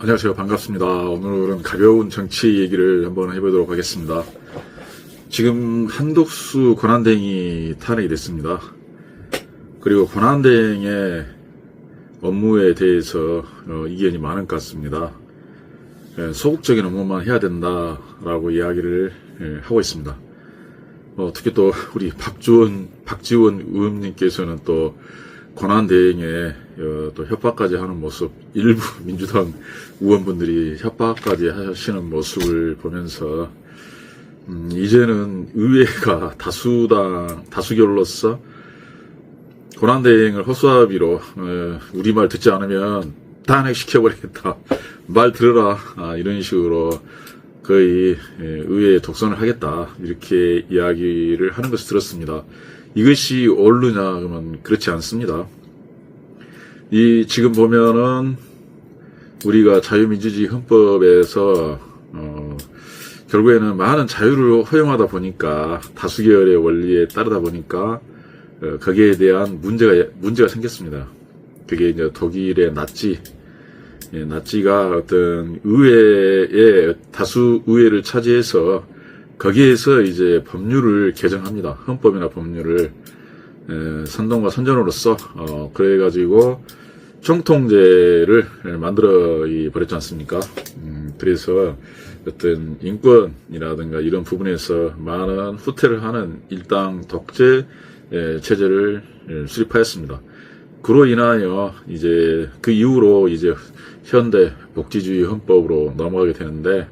안녕하세요. 반갑습니다. 오늘은 가벼운 정치 얘기를 한번 해보도록 하겠습니다. 지금 한독수 권한대행이 탄핵이 됐습니다. 그리고 권한대행의 업무에 대해서 이견이 많은 것 같습니다. 소극적인 업무만 해야 된다라고 이야기를 하고 있습니다. 특히 또 우리 박지원 의원님께서는 또 권한대행에 또 협박까지 하는 모습, 일부 민주당 의원분들이 협박까지 하시는 모습을 보면서 이제는 의회가 다수결로서 권한대행을 허수아비로 우리말 듣지 않으면 탄핵시켜버리겠다, 말 들어라, 이런 식으로 거의 의회에 독선을 하겠다, 이렇게 이야기를 하는 것을 들었습니다. 이것이 옳으냐 그러면 그렇지 않습니다. 지금 보면은 우리가 자유민주주의 헌법에서 결국에는 많은 자유를 허용하다 보니까, 다수결의 원리에 따르다 보니까 거기에 대한 문제가 생겼습니다. 그게 이제 독일의 나치가 어떤 의회의 다수 의회를 차지해서 거기에서 이제 법률을 개정합니다. 헌법이나 법률을 선동과 선전으로서 그래가지고 총통제를 만들어 버렸지 않습니까? 그래서 어떤 인권이라든가 이런 부분에서 많은 후퇴를 하는 일당 독재 체제를 수립하였습니다. 그로 인하여 이제 그 이후로 이제 현대 복지주의 헌법으로 넘어가게 되는데,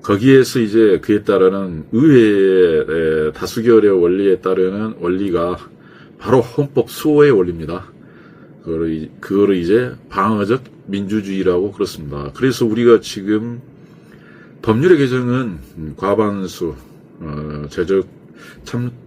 거기에서 이제 그에 따르는 의회의 다수결의 원리에 따르는 원리가 바로 헌법 수호의 원리입니다. 그거를 이제 방어적 민주주의라고 그렇습니다. 그래서 우리가 지금 법률의 개정은 과반수,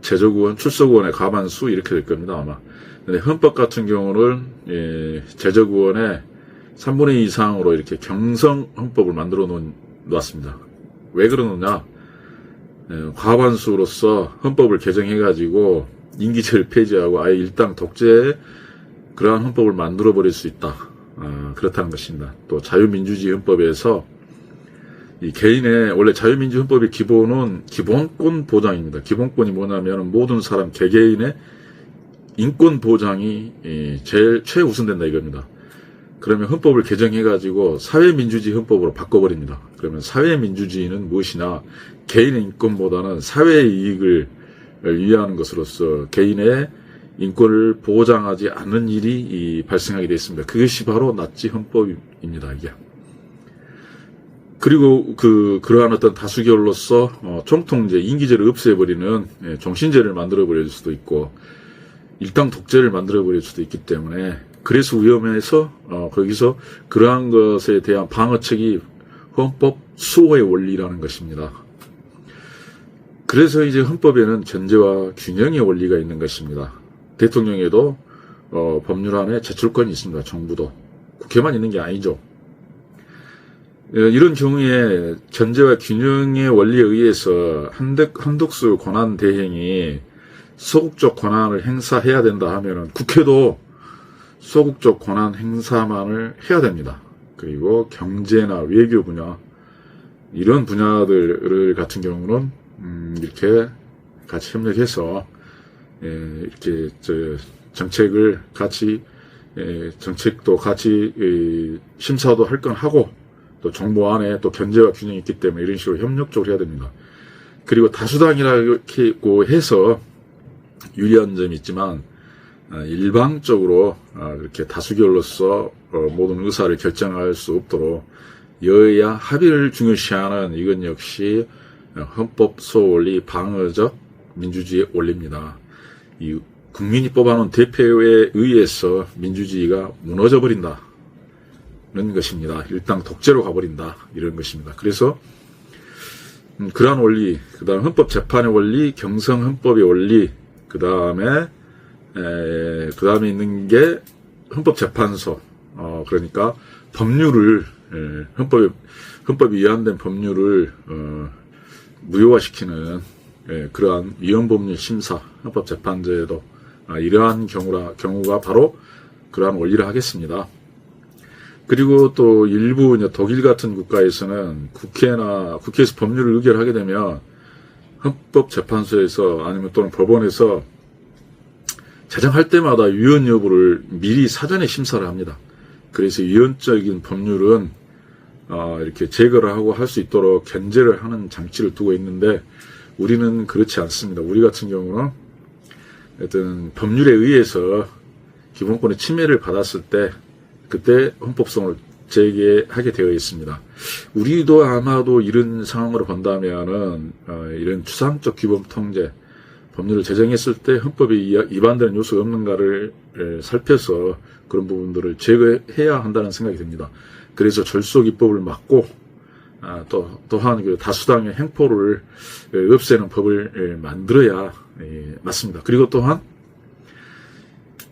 제적의원, 출석의원의 과반수 이렇게 될 겁니다, 아마. 근데 헌법 같은 경우는 제적의원의 3분의 2 이상으로 이렇게 경성 헌법을 만들어 놓았습니다. 왜 그러느냐? 과반수로서 헌법을 개정해가지고 임기제를 폐지하고 아예 일당 독재의 그러한 헌법을 만들어버릴 수 있다. 그렇다는 것입니다. 또 자유민주주의 헌법에서 이 개인의, 원래 자유민주 헌법의 기본은 기본권 보장입니다. 기본권이 뭐냐면 모든 사람 개개인의 인권 보장이 제일 최우선된다 이겁니다. 그러면 헌법을 개정해가지고 사회민주주의 헌법으로 바꿔버립니다. 그러면 사회민주주의는 무엇이냐? 개인의 인권보다는 사회의 이익을 위하는 것으로서 개인의 인권을 보장하지 않는 일이 발생하게 되어 있습니다. 그것이 바로 나치 헌법입니다, 이게. 그리고 그러한 어떤 다수결로서 총통제, 임기제를 없애버리는 종신제를 만들어버릴 수도 있고, 일당 독재를 만들어버릴 수도 있기 때문에, 그래서 위험해서 거기서 그러한 것에 대한 방어책이 헌법 수호의 원리라는 것입니다. 그래서 이제 헌법에는 견제와 균형의 원리가 있는 것입니다. 대통령에도 법률안에 제출권이 있습니다. 정부도. 국회만 있는 게 아니죠. 이런 경우에 견제와 균형의 원리에 의해서 한독수 권한대행이 소극적 권한을 행사해야 된다 하면은 국회도 소극적 권한 행사만을 해야 됩니다. 그리고 경제나 외교 분야, 이런 분야들 같은 경우는 이렇게 같이 협력해서 이렇게 정책을 같이 정책도 같이 심사도 할 건 하고, 또 정부 안에 또 견제와 균형이 있기 때문에 이런 식으로 협력적으로 해야 됩니다. 그리고 다수당이라고 해서 유리한 점이 있지만, 일방적으로 이렇게 다수결로서 모든 의사를 결정할 수 없도록 여야 합의를 중요시하는, 이건 역시 헌법 수호 원리, 방어적 민주주의의 원리입니다. 이 국민이 뽑아놓은 대표에 의해서 민주주의가 무너져 버린다, 이런 것입니다. 일당 독재로 가버린다, 이런 것입니다. 그래서 그러한 원리, 그 다음 헌법재판의 원리, 경성헌법의 원리, 그 다음에 있는 게 헌법재판소, 그러니까 법률을, 헌법이 위반된 법률을 무효화시키는 그러한 위헌법률 심사, 헌법재판제도 이러한 경우가 바로 그러한 원리를 하겠습니다. 그리고 또 일부 이제 독일 같은 국가에서는 국회에서 법률을 의결하게 되면 헌법재판소에서 아니면 또는 법원에서 제정할 때마다 위헌 여부를 미리 사전에 심사를 합니다. 그래서 위헌적인 법률은 이렇게 제거를 하고 할 수 있도록 견제를 하는 장치를 두고 있는데 우리는 그렇지 않습니다. 우리 같은 경우는 어떤 법률에 의해서 기본권의 침해를 받았을 때 그때 헌법성을 제기하게 되어 있습니다. 우리도 아마도 이런 상황으로 본다면은 이런 추상적 규범 통제 법률을 제정했을 때 헌법에 위반되는 요소가 없는가를 살펴서 그런 부분들을 제거해야 한다는 생각이 듭니다. 그래서 절속 입법을 막고 또한 그 다수당의 행포를 없애는 법을 만들어야 맞습니다. 그리고 또한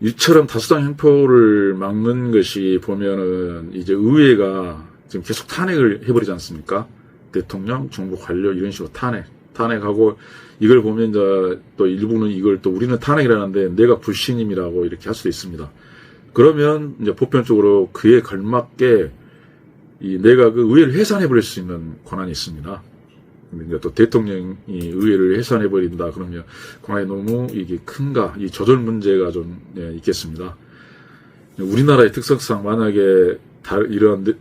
이처럼 다수당 행포를 막는 것이 보면은 이제 의회가 지금 계속 탄핵을 해버리지 않습니까? 대통령, 정부 관료 이런 식으로 탄핵하고 이걸 보면 이제 또 일부는 이걸 또 우리는 탄핵이라는데 내가 불신임이라고 이렇게 할 수도 있습니다. 그러면 이제 보편적으로 그에 걸맞게 내가 그 의회를 해산해버릴 수 있는 권한이 있습니다. 근데 또 대통령이 의회를 해산해버린다 그러면 권한이 너무 이게 큰가? 이 조절 문제가 좀 있겠습니다. 우리나라의 특성상 만약에 이런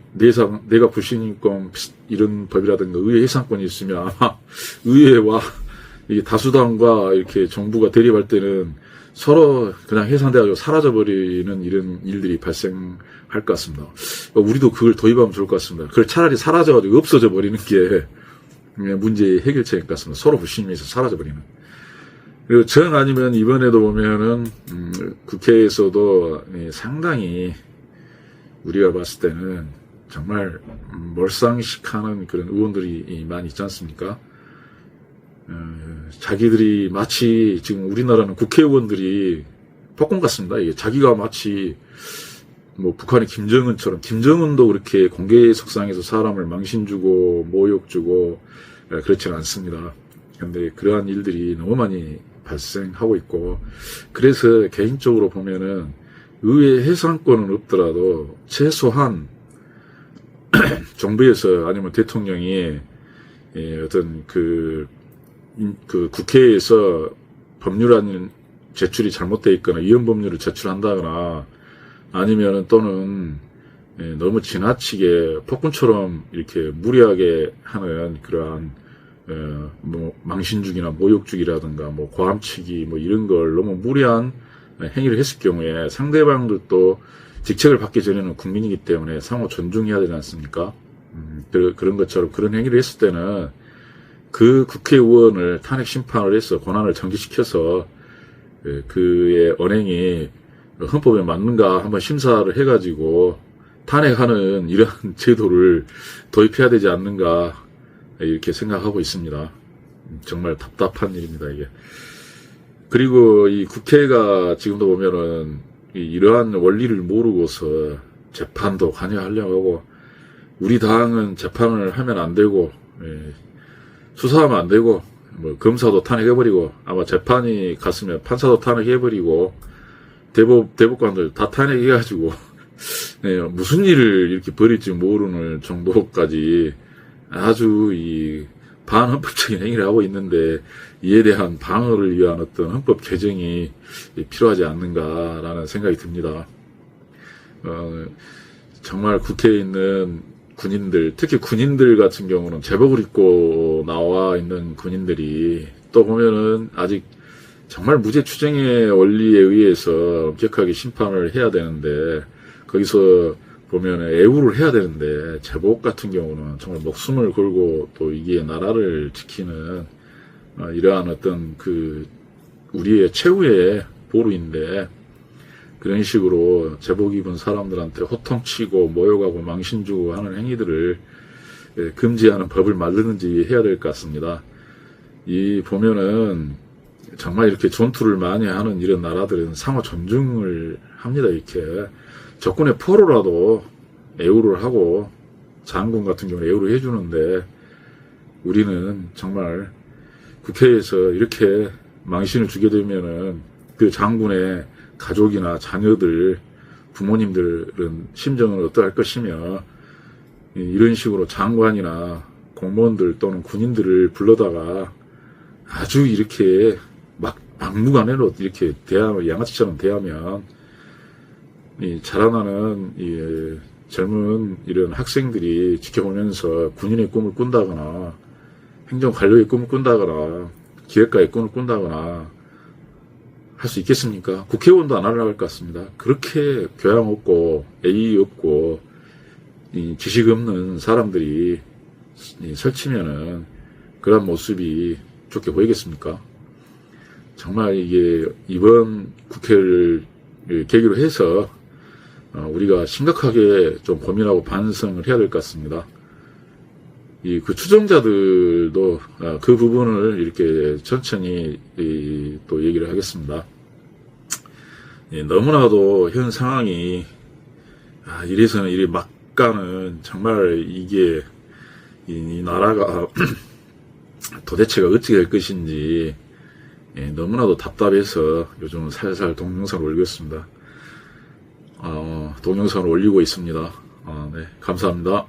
내가 불신임권 이런 법이라든가 의회 해산권이 있으면 아마 의회와 이게 다수당과 이렇게 정부가 대립할 때는 서로 그냥 해산돼가지고 사라져버리는 이런 일들이 발생할 것 같습니다. 우리도 그걸 도입하면 좋을 것 같습니다. 그걸 차라리 사라져가지고 없어져 버리는 게 문제의 해결책인 것 같습니다. 서로 불신임에서 사라져버리는. 그리고 정 아니면 이번에도 보면은 국회에서도 상당히 우리가 봤을 때는 정말 몰상식하는 그런 의원들이 많이 있지 않습니까? 자기들이 마치 지금 우리나라는 국회의원들이 폭군 같습니다. 이게 자기가 마치 뭐 북한의 김정은처럼 김정은도 그렇게 공개 석상에서 사람을 망신 주고 모욕 주고 그렇지는 않습니다. 그런데 그러한 일들이 너무 많이 발생하고 있고 그래서 개인적으로 보면은 의회 해산권은 없더라도 최소한 정부에서 아니면 대통령이 어떤 그 국회에서 법률안 제출이 잘못되어 있거나 위헌 법률을 제출한다거나 아니면은 또는 너무 지나치게 폭군처럼 이렇게 무리하게 하는 그러한 뭐 망신주기나 모욕주기라든가 뭐 고함치기 뭐 이런 걸 너무 무리한 행위를 했을 경우에 상대방들도 직책을 받기 전에는 국민이기 때문에 상호 존중해야 되지 않습니까? 그런 것처럼 그런 행위를 했을 때는 그 국회의원을 탄핵 심판을 해서 권한을 정지시켜서 그의 언행이 헌법에 맞는가 한번 심사를 해가지고 탄핵하는 이러한 제도를 도입해야 되지 않는가 이렇게 생각하고 있습니다. 정말 답답한 일입니다, 이게. 그리고 이 국회가 지금도 보면은 이러한 원리를 모르고서 재판도 관여하려고 하고 우리 당은 재판을 하면 안 되고 수사하면 안 되고 뭐 검사도 탄핵해버리고 아마 재판이 갔으면 판사도 탄핵해버리고 대법관들 다 탄핵해가지고 무슨 일을 이렇게 벌일지 모르는 정도까지 아주 이 반헌법적인 행위를 하고 있는데 이에 대한 방어를 위한 어떤 헌법 개정이 필요하지 않는가라는 생각이 듭니다. 정말 국회에 있는 군인들, 특히 군인들 같은 경우는 제복을 입고 나와 있는 군인들이 또 보면은 아직 정말 무죄 추정의 원리에 의해서 엄격하게 심판을 해야 되는데 거기서 보면 애우를 해야 되는데 제복 같은 경우는 정말 목숨을 걸고 또 이게 나라를 지키는 이러한 어떤 그 우리의 최후의 보루인데 그런 식으로 제복 입은 사람들한테 호통치고 모욕하고 망신주고 하는 행위들을 금지하는 법을 만드는지 해야 될 것 같습니다. 이 보면은 정말 이렇게 전투를 많이 하는 이런 나라들은 상호 존중을 합니다. 이렇게 적군의 포로라도 애우를 하고 장군 같은 경우는 애우를 해주는데 우리는 정말 국회에서 이렇게 망신을 주게 되면은 그 장군의 가족이나 자녀들 부모님들은 심정은 어떠할 것이며, 이런 식으로 장관이나 공무원들 또는 군인들을 불러다가 아주 이렇게 막무가내로 이렇게 양아치처럼 대하면, 자라나는 젊은 이런 학생들이 지켜보면서 군인의 꿈을 꾼다거나, 행정관료의 꿈을 꾼다거나, 기획가의 꿈을 꾼다거나, 할 수 있겠습니까? 국회의원도 안 하려고 할 것 같습니다. 그렇게 교양 없고, 예의 없고, 지식 없는 사람들이 설치면은, 그런 모습이 좋게 보이겠습니까? 정말 이게, 이번 국회를 계기로 해서, 우리가 심각하게 좀 고민하고 반성을 해야 될 것 같습니다. 그 추종자들도 그 부분을 이렇게 천천히 또 얘기를 하겠습니다. 너무나도 현 상황이 이래서는 이래 막 가는 정말 이게 이 나라가 도대체가 어떻게 될 것인지 너무나도 답답해서 요즘 살살 동영상을 올리고 있습니다. 동영상을 올리고 있습니다. 네, 감사합니다.